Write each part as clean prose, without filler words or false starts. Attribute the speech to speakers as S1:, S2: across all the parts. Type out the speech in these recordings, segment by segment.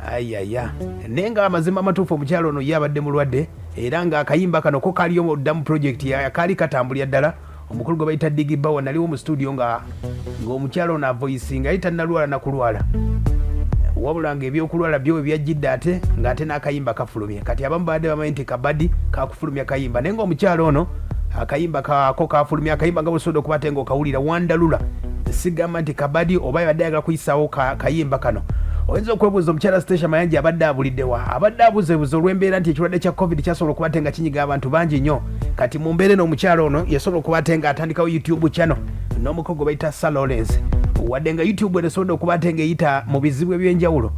S1: ayaya nenga amazima amatuufu omukyalo ono yabadde mulwadde era nga akayimba kano ko kaliyo ddamu project kali katambulya ddala omukulu gwe bayita Digibawa naliwo mu studio ng'omukyalo ono avoisinga yali tannalwala nakulwala wabula nga ebyokulwala byo byajjidde ate ng'ate n'akayimba kafulumye kati abamu badde bamanyi nti kabadi kakufulumya kayimba naye nga omukyalo ono akayimba kako kafulumya akayimba nga busobola okuba ate ng'okawulira wandalula sigamba nti kabadi oba yabadde ayagala kuyisaawo kayimba kano oyinza okwebuuza omukyala Stecia Mayanja abadde abuliddewa abadde abuzeebuza olw'embeera nti ekirwadde kya covid kyasobola okuba ate nga kinyiga abantu bangi nnyo kati mu mbeera eno omukyalo ono yasobola okuba ate nga atandikawo YouTube channel n'omukogo bayita Sir Lawrence wadde nga YouTube esobola okuba ate nga eyita mu bizibu eby'enjawulo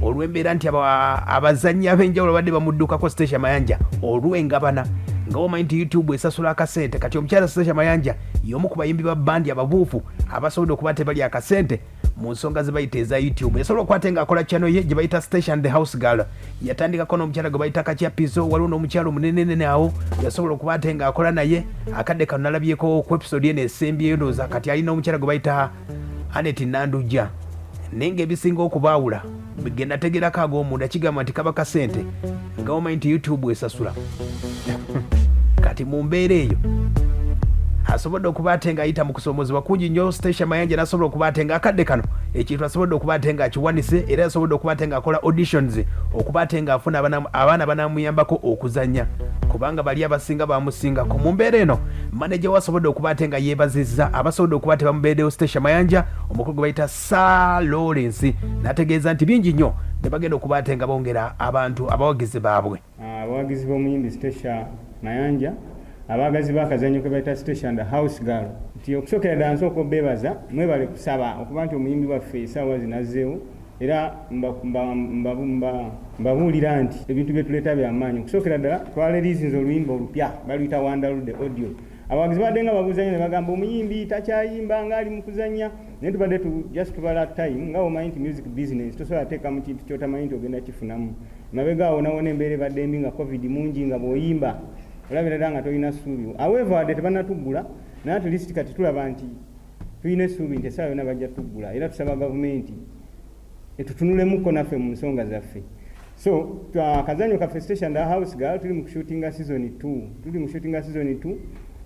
S1: olw'embeera nti abazannyi ab'enjawulo badde bamuddukako Stecia Mayanja olw'engabana nga omanyi nti YouTube esasula akasente kati omukyala Stecia Mayanja y'omu ku bayimbi ba bandi ababuufu abasobola okuba te bali akasente mu nsonga ze bayita eza YouTube yasobola okuba te nga akola channel ye gye bayita Station the House Girl yatandikako n'omukyala gwe bayita Kakyapiso waliwo n'omukyala omunenenene awo yasobola okuba te nga akola naye akadde kano nalabyeko ku episode ye neesembyeyo ndowooza kati alina omukyala gwe bayita Anet Nandujja naye ng'ebisinga okubaawula ge nategerako ag'omunda kigamba nti kaba kasente nga omanyi nti YouTube esasula kati mu mbeera eyo asobodde okuba ate nga ayita mu kusoomozebwa kungi nnyo Stecia Mayanja n'asobola okuba ate nga akadde kano ekintu asobodde okuba ate nga akiwanise era asobodde okuba ate nga akola auditions okuba ate nga afuna abaana banamuyambako okuzannya kubanga bali abasinga bamusingako mu mbeera eno manager we asobodde okuba ate nga yeebazizza abasobodde okuba ate bamubeerewo Stecia Mayanja omukulu gwe bayita Sir Lawrence n'ategeeza nti bingi nnyo ne bagenda okuba ate nga bongera abantu abawagizi baabwe
S2: abawagizi b'omuyimbi Stecia Mayanja abagazi bakazanyo ke bayita Station the House Girl nti okusookera ddala nsooka obeebaza mwebale kusaba okuba nti omuyimbi waffe essaawa zinazzeewo era mbabuulira nti ebintu bye tuleeta byamaanyi okusookera ddala twaleriizinze oluyimba olupya baluyita Wandaludde audio abawagizi badde nga babuzanya ne bagamba omuyimbi takyayimba ng'ali mu kuzanya naye tubadde just tubala time nga omanyi nti music business tosobola teekamu kintu ky'otamanyi nti ogenda kifunamu mabega awo nawona embeera ebadde mbi nga covid mungi nga bw'oyimba olabira nga tolina ssuubi however wadde tebanatuggula naye at least kati tulaba nti tulina essuubi nti essaawa yonna bajja tuggula era tusaba gavumenti etutunulemuko naffe mu nsonga zaffe so akazanyo kaffe Station the House Girl tuli mu kushootinga season 2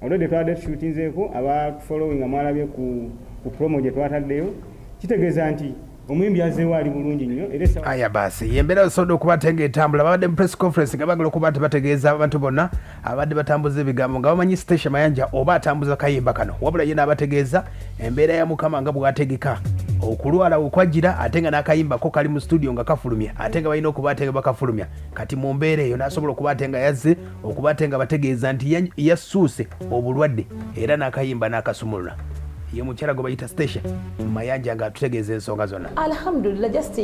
S2: already twadde tushootinzeeko abafollowing mwalabye ku promo gye twataddeyo kitegeeza nti omuyimbi azzeewo ali bulungi nnyo
S1: aya basi yembeera basobodde okuba ate ng'etambula babadde mu press conference nga bagala okuba nti bategeeza abantu bonna abadde batambuza ebigambo nga bamanyi Stecia Mayanja oba atambuza kayimba kano wabula ye n'abategeeza embeera ya Mukama nga bw'ategeka okulwala okwajjira ate nga n'akayimba ko kali mu studio nga kafulumya ate nga balina okuba ate nga bakafulumya kati mu mbeera eyo n'asobola okuba ate nga yazze okuba ate nga bategeeza nti yassuuse obulwadde era n'akayimba n'akasumulula ye mukyala gwe bayita Stecia Mayanja nga atutegeeza ensonga zonna
S3: alhamdulillah just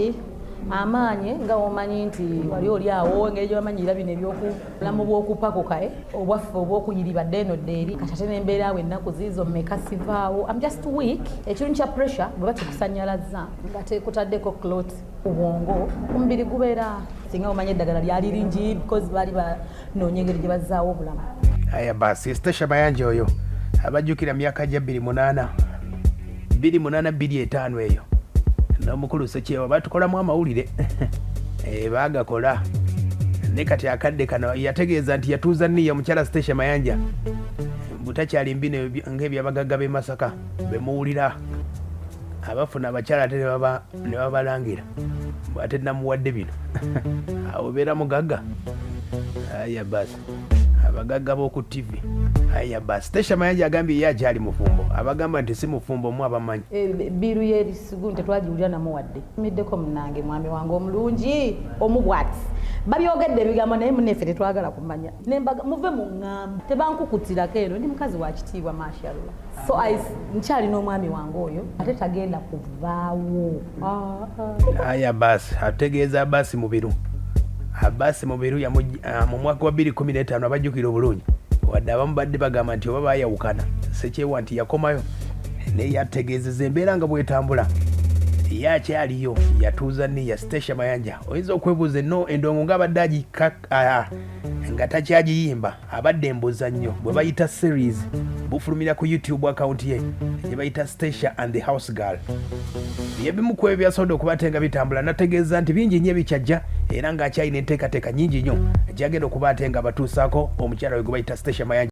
S3: amaanye nga omanyi nti wali oli awo engeri gy'omanyira bino ebyokulamu bw'okupakuka obwaffe obw'okuyiribadde eno ddeeri kati ate n'embeera awo ennaku ziizo mmeka sivaawo am just weak ekintu kya pressure bwe bakikusanyalaza nga tekutaddeko clot ku bwongo omubiri gubeera singa omanye eddagala lyali lingi because baali banoonya engeri gye bazzaawo obulamu
S1: aya basi Stecia Mayanja oyo abajjukira myaka gya 28 25 eyo n'omukulu Sekyewa batukolamu amawulire baagakola ne kati akadde kano yategeeza nti yatuuza nniya mukyala Stecia Mayanja butakyali mbino ng'ebyabagagga b'e Masaka bemuwulira abafuna abakyala ate ne babalangira ate namuwadde bino awo beera mugagga aya basi abagagga b'oku TV aya basi Stecia Mayanja agambye ye akyali mufumbo abagamba nti si mufumbo mu abamanyi
S3: biru y'erisigu tetwagiwulira namuwadde middeko munange mwami wange omulungi omubwati babyogedde ebigambo naye muneffe tetwagala kumanya nembaga muve mu ŋŋambo tebankukutirako eno ndi mukazi wa kitiibwa mashallah so nkyalina omwami wange oyo ate tagenda kuvaawo
S1: aya basi ategeeza basi mubiru abasi mubiru mu mwaka wa 2015 abajjukira obulungi wadde abamu badde bagamba nti oba bayawukana Sekyewa nti yakomayo naye yategeezeza embeera nga bwetambula yakyaliyo yatuuza ya Stecia Mayanja. Oyinza okwebuuza enno endongo ng'abadde nga takyagiyimba abadde embuza nnyo bwe bayita series bufulumira ku YouTube account ye gye bayita Stecia and the House Girl. Byebimu ku ebyo byasobodde okuba nga bitambula, nategeeza nti bingi nnyo ebikyajja era ng'akyalina enteekateeka nnyingi nnyo gyagenda okuba ate nga batuusaako omukyala we gwe bayita Stecia Mayanja.